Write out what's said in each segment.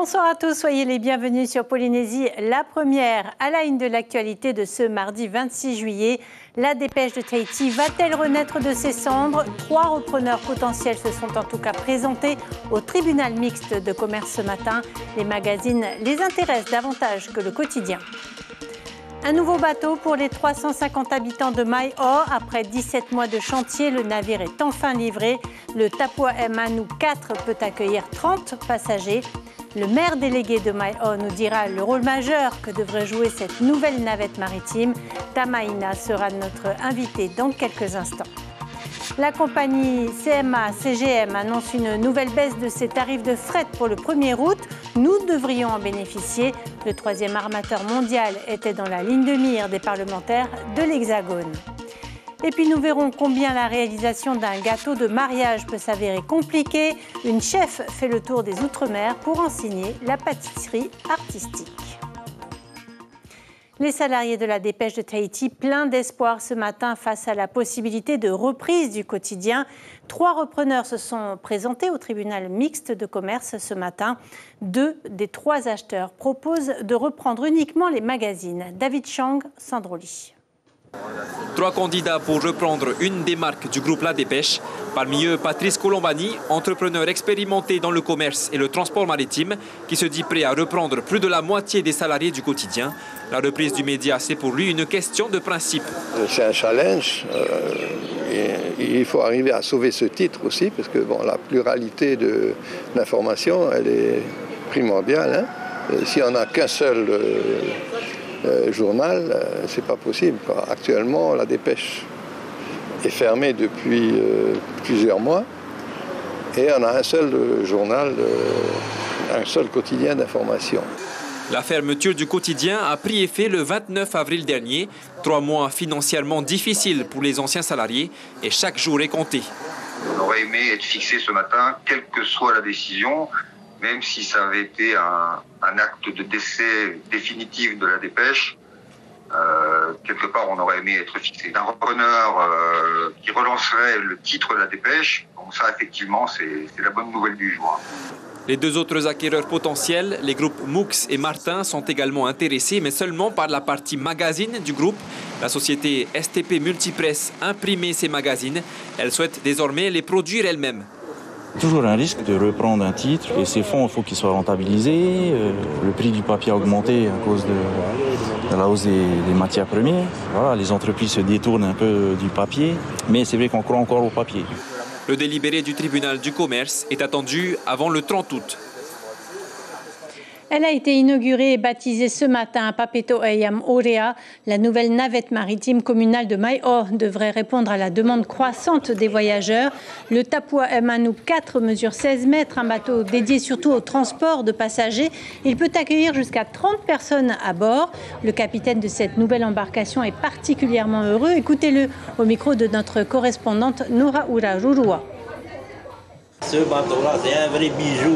Bonsoir à tous, soyez les bienvenus sur Polynésie, la première à la une de l'actualité de ce mardi 26 juillet. La dépêche de Tahiti va-t-elle renaître de ses cendres? 3 repreneurs potentiels se sont en tout cas présentés au tribunal mixte de commerce ce matin. Les magazines les intéressent davantage que le quotidien. Un nouveau bateau pour les 350 habitants de Mai O. Après 17 mois de chantier, le navire est enfin livré. Le Tapua Emanu 4 peut accueillir 30 passagers. Le maire délégué de Mai O nous dira le rôle majeur que devrait jouer cette nouvelle navette maritime. Tamaina sera notre invité dans quelques instants. La compagnie CMA-CGM annonce une nouvelle baisse de ses tarifs de fret pour le 1er août. Nous devrions en bénéficier. Le 3e armateur mondial était dans la ligne de mire des parlementaires de l'Hexagone. Et puis nous verrons combien la réalisation d'un gâteau de mariage peut s'avérer compliquée. Une chef fait le tour des Outre-mer pour enseigner la pâtisserie artistique. Les salariés de la dépêche de Tahiti, pleins d'espoir ce matin face à la possibilité de reprise du quotidien. 3 repreneurs se sont présentés au tribunal mixte de commerce ce matin. 2 des 3 acheteurs proposent de reprendre uniquement les magazines. David Chang, Sandroli. 3 candidats pour reprendre une des marques du groupe La Dépêche. Parmi eux, Patrice Colombani, entrepreneur expérimenté dans le commerce et le transport maritime, qui se dit prêt à reprendre plus de la moitié des salariés du quotidien. La reprise du média, c'est pour lui une question de principe. C'est un challenge. Il faut arriver à sauver ce titre aussi, parce que bon, la pluralité de l'information, elle est primordiale. Si on n'a qu'un seul journal, c'est pas possible. Actuellement, la dépêche est fermée depuis plusieurs mois et on a un seul journal, un seul quotidien d'information. La fermeture du quotidien a pris effet le 29 avril dernier. 3 mois financièrement difficiles pour les anciens salariés et chaque jour est compté. On aurait aimé être fixé ce matin, quelle que soit la décision, même si ça avait été un acte de décès définitif de la dépêche. Quelque part, on aurait aimé être fixé d'un repreneur qui relancerait le titre de la dépêche. Donc ça, effectivement, c'est la bonne nouvelle du jour. Les 2 autres acquéreurs potentiels, les groupes Moux et Martin, sont également intéressés, mais seulement par la partie magazine du groupe. La société STP Multipress imprimait ces magazines. Elle souhaite désormais les produire elle-même. Toujours un risque de reprendre un titre et ces fonds, il faut qu'ils soient rentabilisés. Le prix du papier a augmenté à cause de la hausse des matières premières. Voilà, les entreprises se détournent un peu du papier, mais c'est vrai qu'on croit encore au papier. Le délibéré du tribunal du commerce est attendu avant le 30 août. Elle a été inaugurée et baptisée ce matin à Papeto Ayam Orea. La nouvelle navette maritime communale de Mai O devrait répondre à la demande croissante des voyageurs. Le Tapua Emanu 4 mesure 16 mètres, un bateau dédié surtout au transport de passagers. Il peut accueillir jusqu'à 30 personnes à bord. Le capitaine de cette nouvelle embarcation est particulièrement heureux. Écoutez-le au micro de notre correspondante Nora Urarurua. Ce bateau-là, c'est un vrai bijou.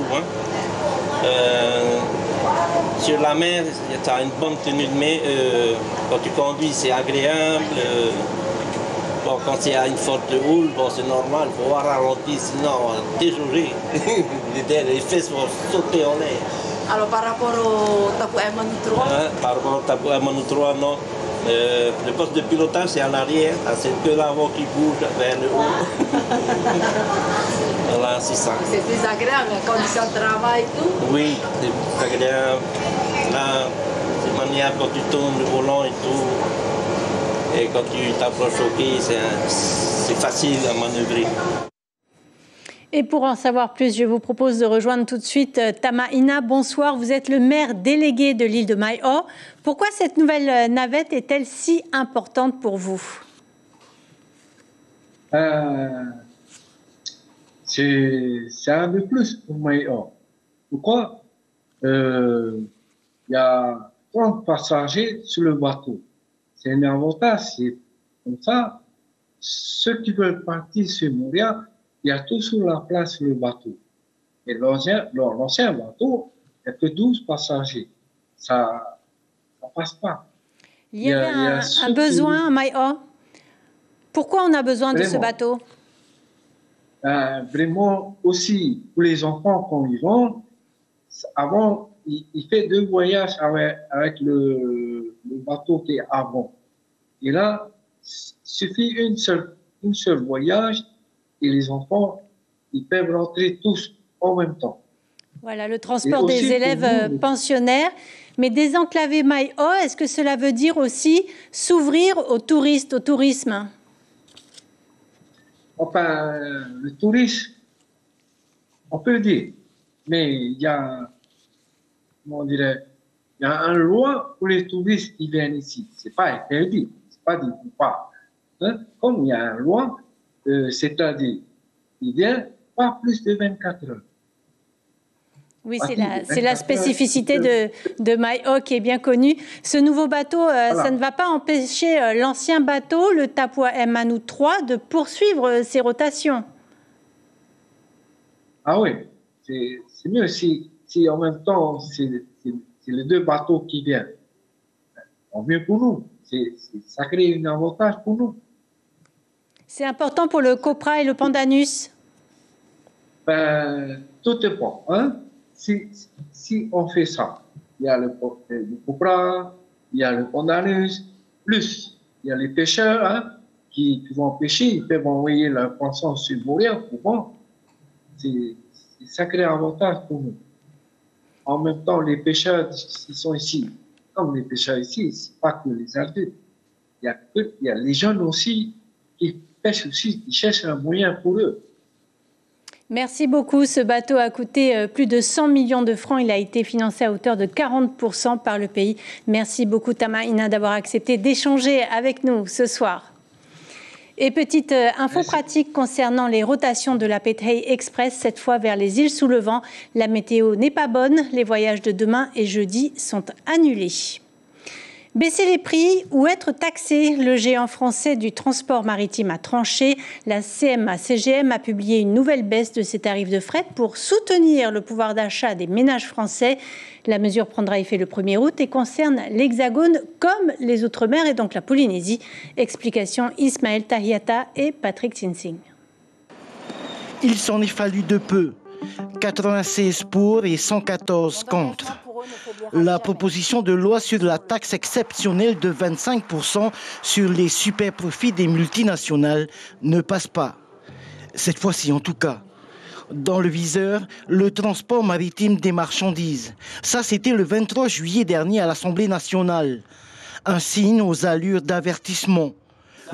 Sur la mer, tu as une bonne tenue de mer. Quand tu conduis, c'est agréable. Bon, quand il y a une forte houle, bon, c'est normal, il faut ralentir, sinon déjouer. Les fesses vont sauter en l'air. Alors par rapport au Tapua Emanu 3 Par rapport au Tapua Emanu 3, non. Le poste de pilotage, c'est en arrière. C'est que l'avant qui bouge vers le haut. Voilà, c'est ça. C'est plus agréable, la condition de travail et tout. Oui, c'est plus agréable. Là, c'est maniable quand tu tournes le volant et tout. Et quand tu t'approches au quai, c'est facile à manœuvrer. Et pour en savoir plus, je vous propose de rejoindre tout de suite Tamaina. Bonsoir, vous êtes le maire délégué de l'île de Mai O. Pourquoi cette nouvelle navette est-elle si importante pour vous? C'est un peu plus pour Mai O. Pourquoi? Il y a 30 passagers sur le bateau. C'est un avantage, c'est comme ça. Ceux qui veulent partir sur Moria, il y a tout sur la place sur le bateau. Et l'ancien bateau, il n'y a que 12 passagers. Ça ne passe pas. Il y avait un besoin à Mai O. Pourquoi on a besoin de ce bateau? Vraiment aussi, pour les enfants quand ils vont, avant, il fait 2 voyages avec le bateau qui est avant. Et là, il suffit une seule voyage et les enfants, ils peuvent rentrer tous en même temps. Voilà, le transport des élèves pensionnaires. Mais désenclaver Maïo, est-ce que cela veut dire aussi s'ouvrir aux touristes, au tourisme? Enfin, le tourisme, on peut dire, mais il y a, comment dirais, il y a une loi pour les touristes qui viennent ici. C'est pas interdit, c'est pas dit pas. Hein? Comme il y a une loi, c'est-à-dire, il vient pas plus de 24 heures. Oui, c'est la spécificité de Maïo qui est bien connue. Ce nouveau bateau, ça ne va pas empêcher l'ancien bateau, le Tapua Emanu 3, de poursuivre ses rotations. Ah oui, c'est mieux si en même temps, c'est les 2 bateaux qui viennent. Tant mieux pour nous. Ça crée un avantage pour nous. C'est important pour le Copra et le Pandanus? Ben, tout dépend. Hein? Si on fait ça, il y a le Copra, il y a le Pandanus, plus il y a les pêcheurs hein, qui vont pêcher, ils peuvent envoyer leur poisson sur Montréal pour vendre. C'est un sacré avantage pour nous. En même temps, les pêcheurs qui sont ici, comme les pêcheurs ici, ce n'est pas que les adultes. Il y a les jeunes aussi qui pêchent aussi, qui cherchent un moyen pour eux. Merci beaucoup. Ce bateau a coûté plus de 100 millions de francs. Il a été financé à hauteur de 40% par le pays. Merci beaucoup, Tamaina, d'avoir accepté d'échanger avec nous ce soir. Et petite info pratique concernant les rotations de la Petrei Express, cette fois vers les îles sous le vent. La météo n'est pas bonne. Les voyages de demain et jeudi sont annulés. Baisser les prix ou être taxé, le géant français du transport maritime a tranché. La CMA-CGM a publié une nouvelle baisse de ses tarifs de fret pour soutenir le pouvoir d'achat des ménages français. La mesure prendra effet le 1er août et concerne l'Hexagone comme les Outre-mer et donc la Polynésie. Explication Ismaël Tahiata et Patrick Tsinsing. Il s'en est fallu de peu. 96 pour et 114 contre. La proposition de loi sur la taxe exceptionnelle de 25% sur les super profits des multinationales ne passe pas. Cette fois-ci en tout cas. Dans le viseur, le transport maritime des marchandises. Ça, c'était le 23 juillet dernier à l'Assemblée nationale. Un signe aux allures d'avertissement.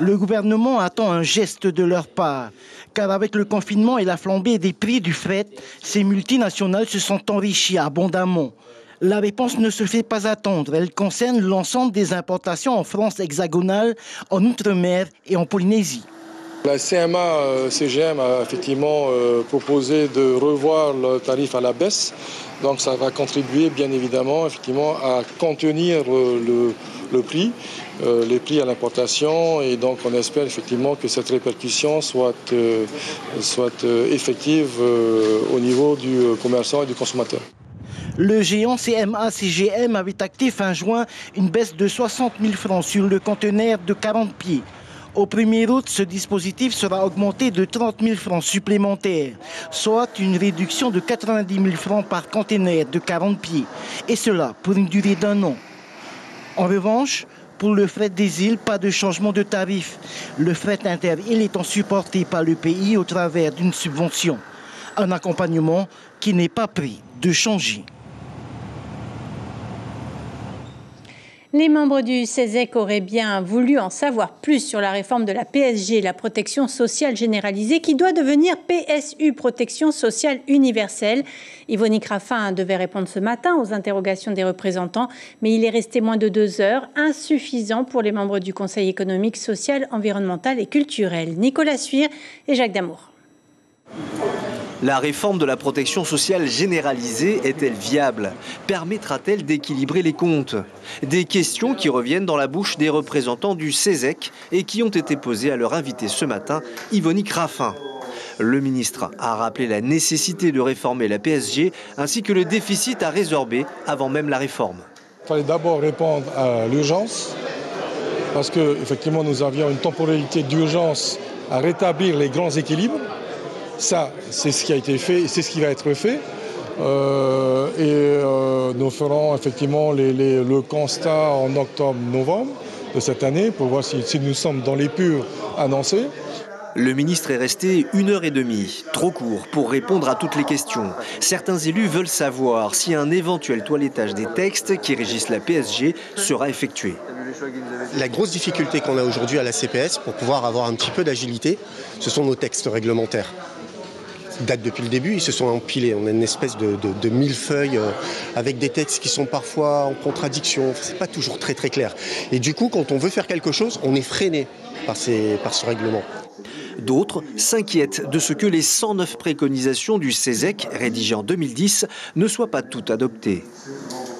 Le gouvernement attend un geste de leur part, car avec le confinement et la flambée des prix du fret, ces multinationales se sont enrichies abondamment. La réponse ne se fait pas attendre. Elle concerne l'ensemble des importations en France hexagonale, en Outre-mer et en Polynésie. La CMA-CGM a effectivement proposé de revoir le tarif à la baisse. Donc ça va contribuer bien évidemment effectivement, à contenir le prix, les prix à l'importation. Et donc on espère effectivement que cette répercussion soit effective au niveau du commerçant et du consommateur. Le géant CMA-CGM avait acté fin juin une baisse de 60 000 francs sur le conteneur de 40 pieds. Au 1er août, ce dispositif sera augmenté de 30 000 francs supplémentaires, soit une réduction de 90 000 francs par conteneur de 40 pieds, et cela pour une durée d'1 an. En revanche, pour le fret des îles, pas de changement de tarif. Le fret inter-île étant supporté par le pays au travers d'une subvention. Un accompagnement qui n'est pas prêt de changer. Les membres du CESEC auraient bien voulu en savoir plus sur la réforme de la PSG, la protection sociale généralisée, qui doit devenir PSU, protection sociale universelle. Yvonne Raffin devait répondre ce matin aux interrogations des représentants, mais il est resté moins de 2 heures, insuffisant pour les membres du Conseil économique, social, environnemental et culturel. Nicolas Suire et Jacques Damour. La réforme de la protection sociale généralisée est-elle viable? Permettra-t-elle d'équilibrer les comptes? Des questions qui reviennent dans la bouche des représentants du CESEC et qui ont été posées à leur invité ce matin, Yvonne Raffin. Le ministre a rappelé la nécessité de réformer la PSG ainsi que le déficit à résorber avant même la réforme. Il fallait d'abord répondre à l'urgence parce qu'effectivement nous avions une temporalité d'urgence à rétablir les grands équilibres. Ça, c'est ce qui a été fait et c'est ce qui va être fait. Nous ferons effectivement le constat en octobre-novembre de cette année pour voir si nous sommes dans les purs annoncés. Le ministre est resté 1h30, trop court pour répondre à toutes les questions. Certains élus veulent savoir si un éventuel toilettage des textes qui régissent la PSG sera effectué. La grosse difficulté qu'on a aujourd'hui à la CPS pour pouvoir avoir un petit peu d'agilité, ce sont nos textes réglementaires. Ils datent depuis le début, ils se sont empilés. On a une espèce de millefeuille avec des textes qui sont parfois en contradiction. C'est pas toujours très clair. Et du coup, quand on veut faire quelque chose, on est freiné par ce règlement. D'autres s'inquiètent de ce que les 109 préconisations du CESEC, rédigées en 2010, ne soient pas toutes adoptées.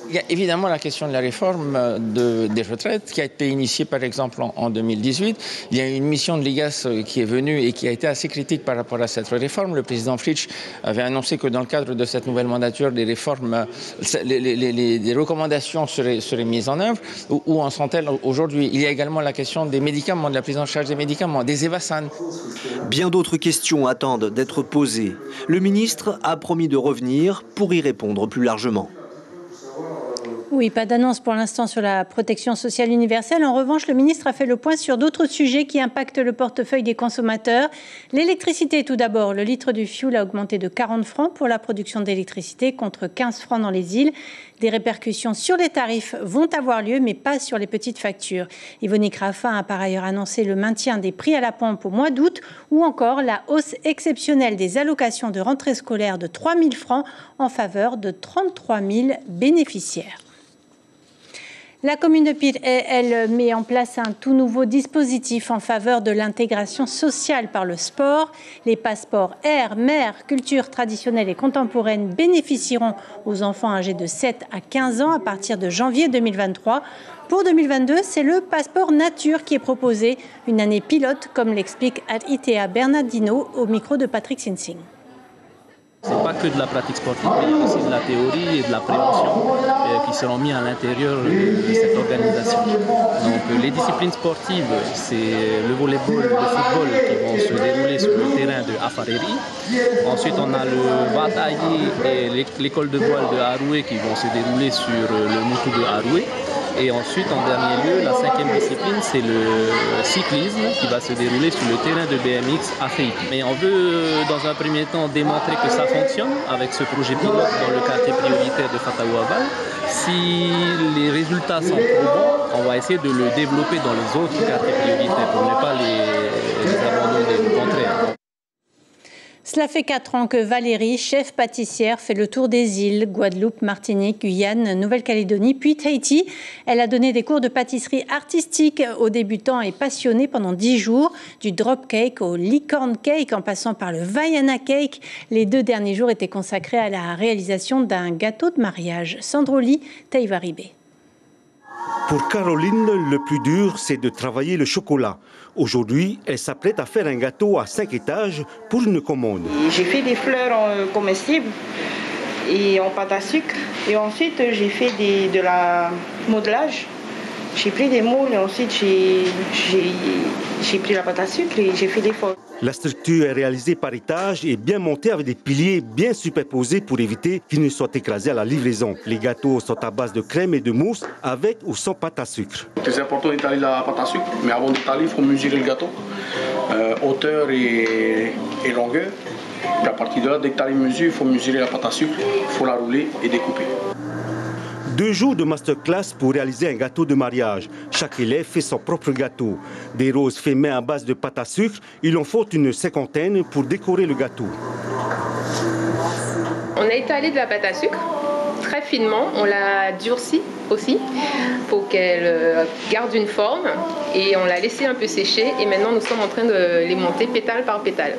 Il y a évidemment la question de la réforme des retraites qui a été initiée par exemple en 2018. Il y a une mission de l'IGAS qui est venue et qui a été assez critique par rapport à cette réforme. Le président Fritsch avait annoncé que dans le cadre de cette nouvelle mandature, les réformes, les recommandations seraient mises en œuvre. Où en sont-elles aujourd'hui? Il y a également la question des médicaments, de la prise en charge des médicaments, des Evasan. Bien d'autres questions attendent d'être posées. Le ministre a promis de revenir pour y répondre plus largement. Oui, pas d'annonce pour l'instant sur la protection sociale universelle. En revanche, le ministre a fait le point sur d'autres sujets qui impactent le portefeuille des consommateurs. L'électricité, tout d'abord. Le litre du fioul a augmenté de 40 francs pour la production d'électricité contre 15 francs dans les îles. Des répercussions sur les tarifs vont avoir lieu, mais pas sur les petites factures. Yvonique Raffin a par ailleurs annoncé le maintien des prix à la pompe au mois d'août ou encore la hausse exceptionnelle des allocations de rentrée scolaire de 3 000 francs en faveur de 33 000 bénéficiaires. La commune de Pire, elle met en place un tout nouveau dispositif en faveur de l'intégration sociale par le sport. Les passeports air, mer, culture traditionnelle et contemporaine bénéficieront aux enfants âgés de 7 à 15 ans à partir de janvier 2023. Pour 2022, c'est le passeport nature qui est proposé, une année pilote, comme l'explique Itea Bernardino au micro de Patrick Sinsing. Ce n'est pas que de la pratique sportive, mais il y a aussi de la théorie et de la prévention qui seront mis à l'intérieur de cette organisation. Donc les disciplines sportives, c'est le volleyball, le football qui vont se dérouler sur le terrain de Afareri. Ensuite, on a le bataille et l'école de voile de Haroué qui vont se dérouler sur le Moutou de Haroué. Et ensuite, en dernier lieu, la 5e discipline, c'est le cyclisme qui va se dérouler sur le terrain de BMX à Feiti. Mais on veut, dans un premier temps, démontrer que ça fonctionne avec ce projet pilote dans le quartier prioritaire de Fataouabal. Si les résultats sont probants, on va essayer de le développer dans les autres quartiers prioritaires pour ne pas les abandonner, au contraire. Cela fait 4 ans que Valérie, chef pâtissière, fait le tour des îles, Guadeloupe, Martinique, Guyane, Nouvelle-Calédonie, puis Tahiti. Elle a donné des cours de pâtisserie artistique aux débutants et passionnés pendant 10 jours, du drop cake au licorne cake en passant par le Vaiana cake. Les 2 derniers jours étaient consacrés à la réalisation d'un gâteau de mariage. Sandroli Taïvaribé. Pour Caroline, le plus dur, c'est de travailler le chocolat. Aujourd'hui, elle s'apprête à faire un gâteau à 5 étages pour une commande. J'ai fait des fleurs comestibles et en pâte à sucre. Et ensuite, j'ai fait de la modelage. J'ai pris des moules et ensuite j'ai pris la pâte à sucre et j'ai fait des formes. La structure est réalisée par étage et bien montée avec des piliers bien superposés pour éviter qu'ils ne soient écrasés à la livraison. Les gâteaux sont à base de crème et de mousse avec ou sans pâte à sucre. C'est important d'étaler la pâte à sucre, mais avant d'étaler, il faut mesurer le gâteau, hauteur et longueur. Et à partir de là, dès que tu as les mesures, il faut mesurer la pâte à sucre, il faut la rouler et découper. 2 jours de masterclass pour réaliser un gâteau de mariage. Chaque élève fait son propre gâteau. Des roses faits main à base de pâte à sucre, il en faut une 50aine pour décorer le gâteau. On a étalé de la pâte à sucre très finement, on l'a durcie aussi pour qu'elle garde une forme et on l'a laissé un peu sécher et maintenant nous sommes en train de les monter pétale par pétale.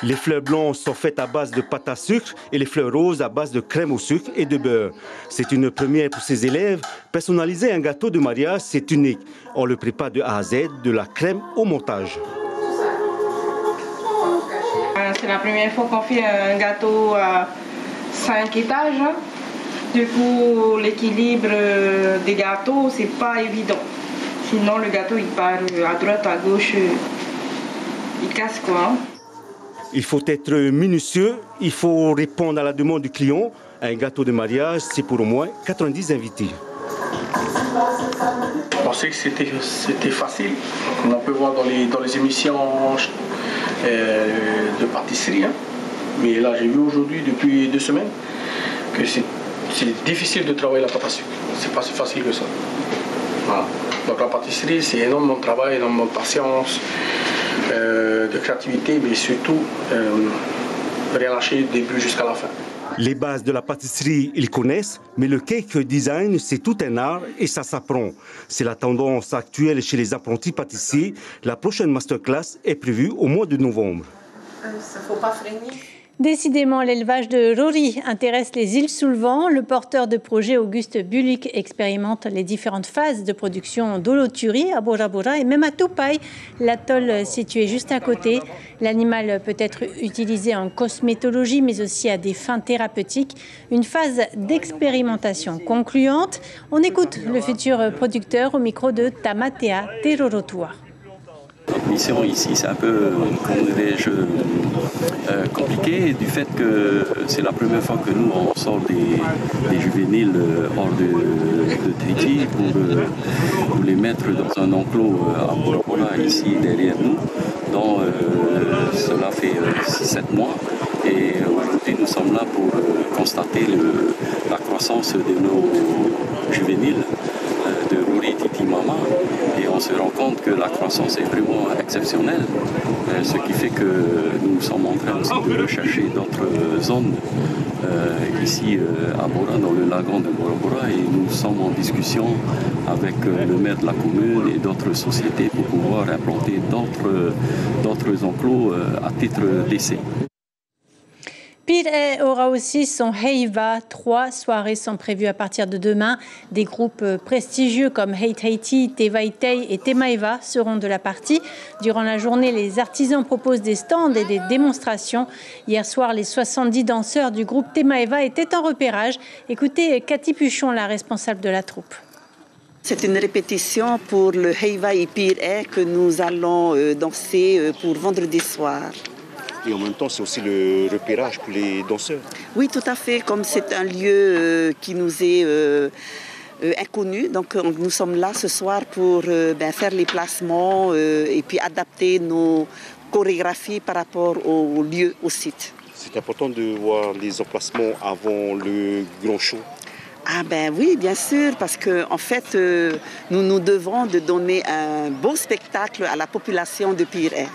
Les fleurs blanches sont faites à base de pâte à sucre et les fleurs roses à base de crème au sucre et de beurre. C'est une première pour ces élèves. Personnaliser un gâteau de mariage, c'est unique. On le prépare de A à Z, de la crème au montage. C'est la première fois qu'on fait un gâteau à 5 étages. Du coup, l'équilibre des gâteaux, c'est pas évident. Sinon, le gâteau, il part à droite, à gauche, il casse quoi. Il faut être minutieux, il faut répondre à la demande du client. Un gâteau de mariage, c'est pour au moins 90 invités. Je pensais que c'était facile, comme on peut voir dans les émissions de pâtisserie. Hein. Mais là, j'ai vu aujourd'hui, depuis 2 semaines, que c'est difficile de travailler la pâte à sucre. C'est pas si facile que ça. Voilà. Donc la pâtisserie, c'est énormément de travail, énormément de patience, de créativité, mais surtout rien lâcher du début jusqu'à la fin. Les bases de la pâtisserie, ils connaissent, mais le cake design, c'est tout un art et ça s'apprend. C'est la tendance actuelle chez les apprentis pâtissiers. La prochaine masterclass est prévue au mois de novembre. Ça faut pas freiner. Décidément, l'élevage de Rory intéresse les îles sous le vent. Le porteur de projet Auguste Bulik expérimente les différentes phases de production d'Oloturi à Bora Bora et même à Tupai, l'atoll situé juste à côté. L'animal peut être utilisé en cosmétologie mais aussi à des fins thérapeutiques. Une phase d'expérimentation concluante. On écoute le futur producteur au micro de Tamatea Terorotua. Notre mission ici, c'est un peu, compliqué du fait que c'est la première fois que nous, on sort des juvéniles hors de Tahiti pour les mettre dans un enclos à Bora Bora, ici derrière nous. Donc, cela fait 6-7 mois et aujourd'hui, nous sommes là pour constater la croissance de nos juvéniles de Rory Titi Mama et on se rend compte que la croissance est vraiment exceptionnelle, ce qui fait que nous sommes en train aussi de rechercher d'autres zones ici à Bora, dans le lagon de Bora Bora, et nous sommes en discussion avec le maire de la commune et d'autres sociétés pour pouvoir implanter d'autres enclos à titre d'essai. Pire aura aussi son Heiva. 3 soirées sont prévues à partir de demain. Des groupes prestigieux comme Hei Tahiti, Te Vaitei et Te Maiva seront de la partie. Durant la journée, les artisans proposent des stands et des démonstrations. Hier soir, les 70 danseurs du groupe Te Maiva étaient en repérage. Écoutez Cathy Puchon, la responsable de la troupe. C'est une répétition pour le Heiva et Pire que nous allons danser pour vendredi soir. Et en même temps, c'est aussi le repérage pour les danseurs. Oui, tout à fait. Comme c'est un lieu qui nous est inconnu, donc nous sommes là ce soir pour faire les placements et puis adapter nos chorégraphies par rapport au lieu, au site. C'est important de voir les emplacements avant le grand show. Ah ben oui, bien sûr, parce qu'en fait, nous nous devons de donner un beau spectacle à la population de Pire.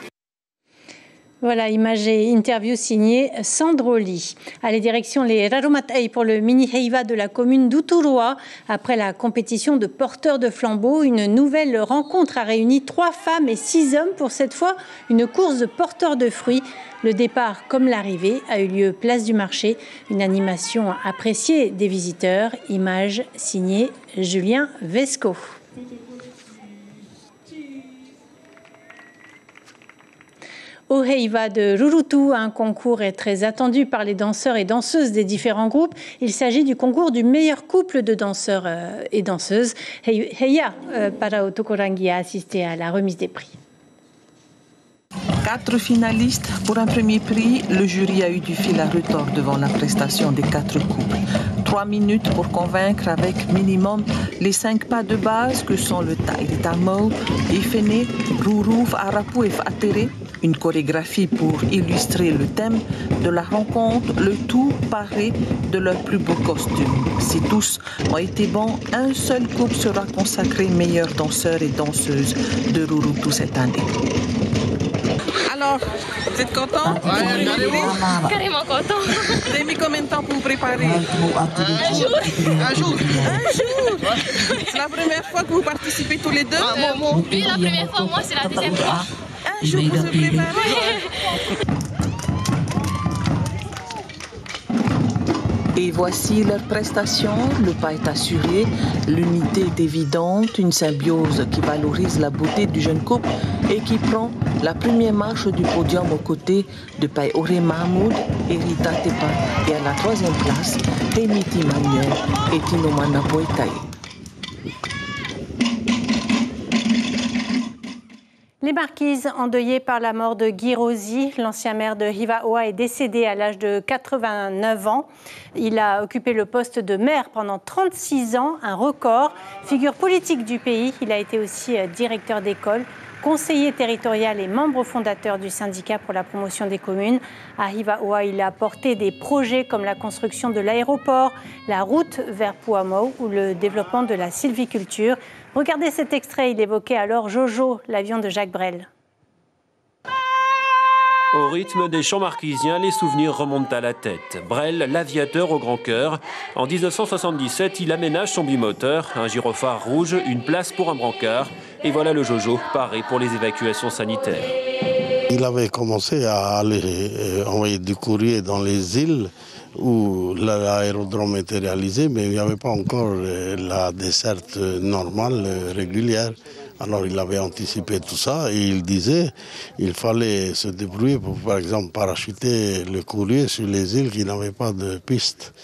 Voilà, image et interview signée Sandro Lee. Allez, direction les Raromatei pour le mini Heiva de la commune d'Uturua. Après la compétition de porteurs de flambeaux, une nouvelle rencontre a réuni 3 femmes et 6 hommes pour cette fois une course de porteurs de fruits. Le départ comme l'arrivée a eu lieu place du marché. Une animation appréciée des visiteurs. Image signée Julien Vesco. Au Heiva de Rurutu, un concours est très attendu par les danseurs et danseuses des différents groupes. Il s'agit du concours du meilleur couple de danseurs et danseuses. Heia Paraotokorangi a assisté à la remise des prix. 4 finalistes pour un premier prix. Le jury a eu du fil à retordre devant la prestation des 4 couples. 3 minutes pour convaincre avec minimum les 5 pas de base que sont le Taïritamo, Ifene, Ruruf, Arapu et Fatere. Une chorégraphie pour illustrer le thème de la rencontre, le tout paré de leurs plus beaux costumes. Si tous ont été bons, un seul couple sera consacré meilleur danseur et danseuse de Rurutu cette année. Alors, vous êtes content? Carrément content. Vous avez mis combien de temps pour vous préparer? Un jour. Un jour? Un jour? C'est la première fois que vous participez tous les deux? Oui, la première fois, moi c'est la deuxième fois. Un jour pour se préparer? Et voici leur prestation. Le pas est assuré, l'unité est évidente, une symbiose qui valorise la beauté du jeune couple et qui prend la première marche du podium aux côtés de Pai Ore Mahmoud et Rita Tepa. Et à la 3e place, Temiti Manuel et Tinomana Poetai. Les Marquises, endeuillées par la mort de Guy Rosy, l'ancien maire de Hivaoa, est décédé à l'âge de 89 ans. Il a occupé le poste de maire pendant 36 ans, un record. Figure politique du pays, il a été aussi directeur d'école, conseiller territorial et membre fondateur du syndicat pour la promotion des communes. À Hivaoa, il a porté des projets comme la construction de l'aéroport, la route vers Puamo ou le développement de la sylviculture. Regardez cet extrait, il évoquait alors Jojo, l'avion de Jacques Brel. Au rythme des chants marquisiens, les souvenirs remontent à la tête. Brel, l'aviateur au grand cœur. En 1977, il aménage son bimoteur, un gyrophare rouge, une place pour un brancard. Et voilà le Jojo, paré pour les évacuations sanitaires. Il avait commencé à aller envoyer du courrier dans les îles où l'aérodrome était réalisé, mais il n'y avait pas encore la desserte normale, régulière. Alors il avait anticipé tout ça et il disait qu'il fallait se débrouiller pour, par exemple, parachuter le courrier sur les îles qui n'avaient pas de piste.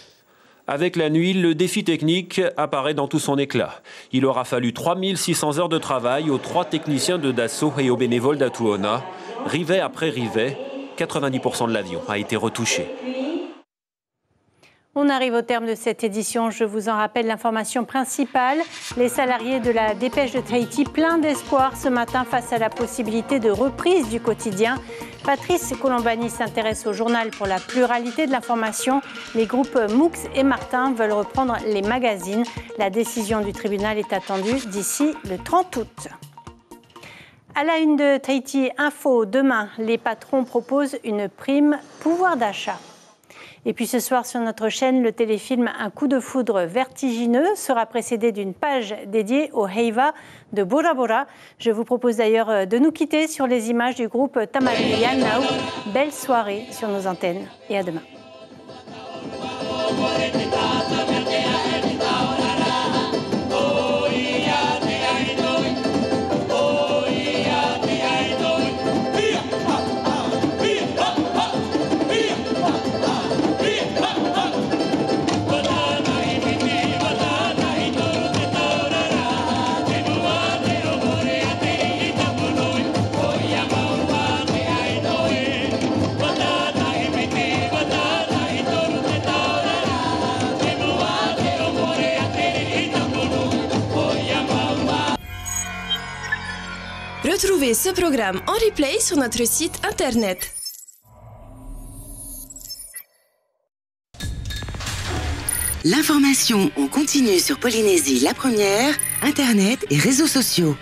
Avec la nuit, le défi technique apparaît dans tout son éclat. Il aura fallu 3600 heures de travail aux 3 techniciens de Dassault et aux bénévoles d'Atuona. Rivet après rivet, 90% de l'avion a été retouché. On arrive au terme de cette édition. Je vous en rappelle l'information principale. Les salariés de la Dépêche de Tahiti, pleins d'espoir ce matin face à la possibilité de reprise du quotidien. Patrice Colombani s'intéresse au journal pour la pluralité de l'information. Les groupes Moux et Martin veulent reprendre les magazines. La décision du tribunal est attendue d'ici le 30 août. À la une de Tahiti Info, demain, les patrons proposent une prime pouvoir d'achat. Et puis ce soir sur notre chaîne, le téléfilm Un coup de foudre vertigineux sera précédé d'une page dédiée au Heiva de Bora Bora. Je vous propose d'ailleurs de nous quitter sur les images du groupe Tamarian Now. Belle soirée sur nos antennes et à demain. Retrouvez ce programme en replay sur notre site internet. L'information en continu sur Polynésie la première, internet et réseaux sociaux.